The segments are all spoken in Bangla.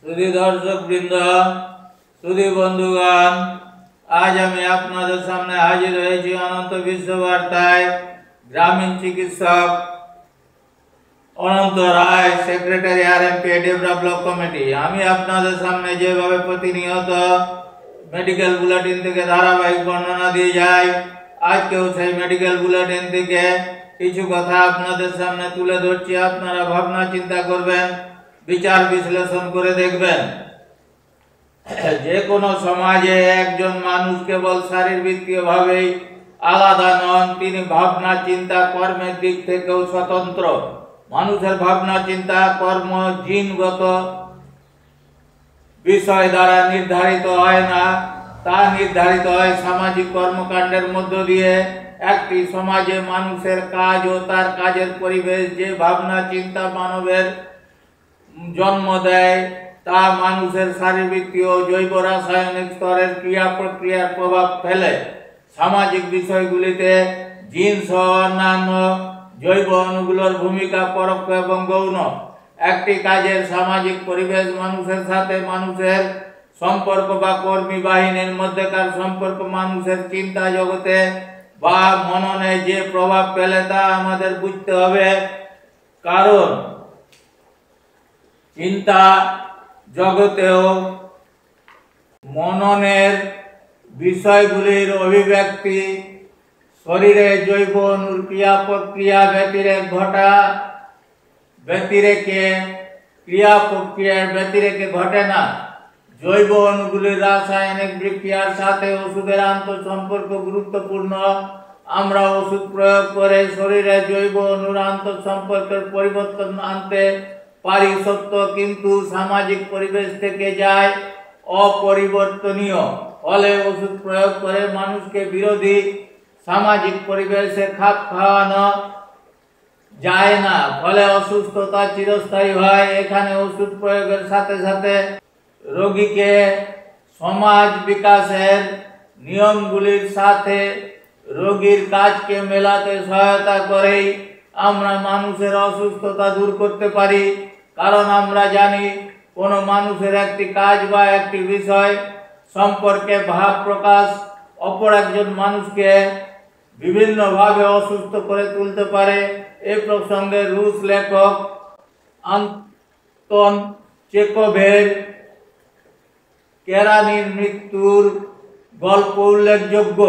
सुधी दर्शक बृंद सुधी बंधुगण आज हमें आपनादेर सामने हाजिर हয়েছি अनंत विश्व वार्ताय ग्रामीण चिकित्सक अनंत राय सेक्रेटारी आरएमपी डेवलपमेंट कमिटी আমি আপনাদের সামনে যেভাবে প্রতিনিয়ত মেডিকেল বুলেটিন থেকে ধারাবাহিক বর্ণনা দিয়ে যাই আজকেও সেই মেডিকেল বুলেটিন থেকে কিছু কথা আপনাদের সামনে তুলে ধরছি আপনারা ভাবনা চিন্তা করবেন বিচার বিশ্লেষণ করে দেখবেন যে কোনো সমাজে একজন মানুষ কেবল শারীরবৃত্তীয়ভাবে আলাদা নন তিনি ভাবনা চিন্তা কর্মের দিক থেকেও স্বতন্ত্র মানুষের ভাবনা চিন্তা কর্ম জিনগত বিষয় দ্বারা নির্ধারিত হয় না তা নির্ধারিত হয় সামাজিক কর্মকাণ্ডের মধ্য দিয়ে একটি সমাজে মানুষের কাজ ও তার কাজের পরিবেশ যে ভাবনা চিন্তা মানবের জন্ম দেয় তা মানুষের শারীরবৃত্তীয় জৈব রাসায়নিক স্তরের ক্রিয়া প্রক্রিয়ার প্রভাব ফেলে সামাজিক বিষয়গুলিতে জিন সহ অন্যান্য জৈব অণুগুলোর ভূমিকা পরোক্ষ এবং গৌণ একটি কাজের সামাজিক পরিবেশ মানুষের সাথে মানুষের সম্পর্ক বা কর্মী বাহিনীর মধ্যকার সম্পর্ক মানুষের চিন্তা জগতে বা মননে যে প্রভাব ফেলে তা আমাদের বুঝতে হবে কারণ চিন্তা জগতেও মননের বিষয়গুলির অভিব্যক্তি শরীরে জৈব অণুর ক্রিয়া প্রক্রিয়া ব্যতিরেকে ঘটে না জৈব অণুগুলির রাসায়নিক বিক্রিয়ার সাথে ওষুধের আন্তঃসম্পর্ক গুরুত্বপূর্ণ আমরা ওষুধ প্রয়োগ করে শরীরে জৈব অণুর আন্তঃসম্পর্কের পরিবর্তন আনতে পারি সত্য কিন্তু সামাজিক পরিবেশ থেকে যায় অপরিবর্তনীয় ফলে ওষুধ প্রয়োগ করে মানুষকে বিরোধী সামাজিক পরিবেশে খাপ খাওয়ানো যায় না ফলে অসুস্থতা চিরস্থায়ী হয় এখানে ওষুধ প্রয়োগের সাথে সাথে রোগীকে সমাজ বিকাশের নিয়মগুলির সাথে রোগীর কাজকে মেলাতে সহায়তা করেই আমরা মানুষের অসুস্থতা দূর করতে পারি কারণ আমরা জানি কোনো মানুষের একটি কাজ বা একটি বিষয় সম্পর্কে ভাব প্রকাশ অপর একজন মানুষকে বিভিন্নভাবে অসুস্থ করে তুলতে পারে এই প্রসঙ্গে রুশ লেখক আন্তন চেকোভের কেরানির মৃত্যুর গল্প উল্লেখযোগ্য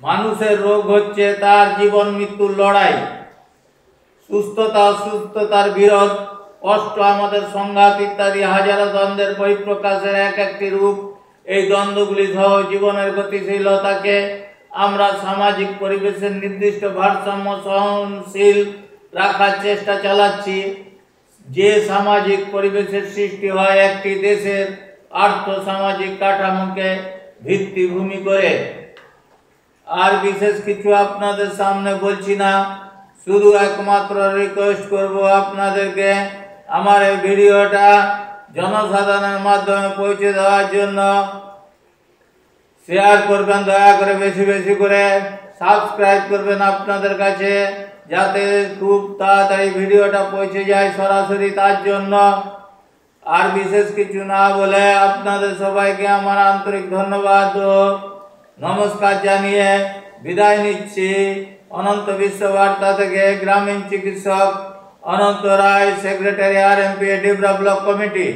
মানুষের রোগ হচ্ছে তার জীবন মৃত্যুর লড়াই সুস্থতা অসুস্থতার বিরোধ কষ্ট আমাদের সংঘাত ইত্যাদি হাজারো দ্বন্দ্বের বহিঃপ্রকাশের এক একটি রূপ এই দ্বন্দ্বগুলি সহ জীবনের গতিশীলতাকে আমরা সামাজিক পরিবেশের নির্দিষ্ট ভারসাম্য সহনশীল রাখার চেষ্টা চালাচ্ছি যে সামাজিক পরিবেশের সৃষ্টি হয় একটি দেশের আর্থ সামাজিক কাঠামোকে ভিত্তিভূমি করে আর বিশেষ কিছু আপনাদের সামনে বলছি না শুধু একমাত্র রিকোয়েস্ট করব আপনাদেরকে আমার এই ভিডিওটা জনসাধারণের মাধ্যমে পৌঁছে দেওয়ার জন্য শেয়ার করবেন দয়া করে বেশি বেশি করে সাবস্ক্রাইব করবেন আপনাদের কাছে যাতে খুব তাড়াতাড়ি ভিডিওটা পৌঁছে যায় সরাসরি তার জন্য আর বিশেষ কিছু না বলে আপনাদের সবাইকে আমার আন্তরিক ধন্যবাদ ও নমস্কার জানিয়ে বিদায় নিচ্ছি অনন্ত বিশ্ব বার্তা থেকে গ্রামীণ চিকিৎসক অনন্ত রায় সেক্রেটারি আরএমপি ডেভেলপমেন্ট কমিটি।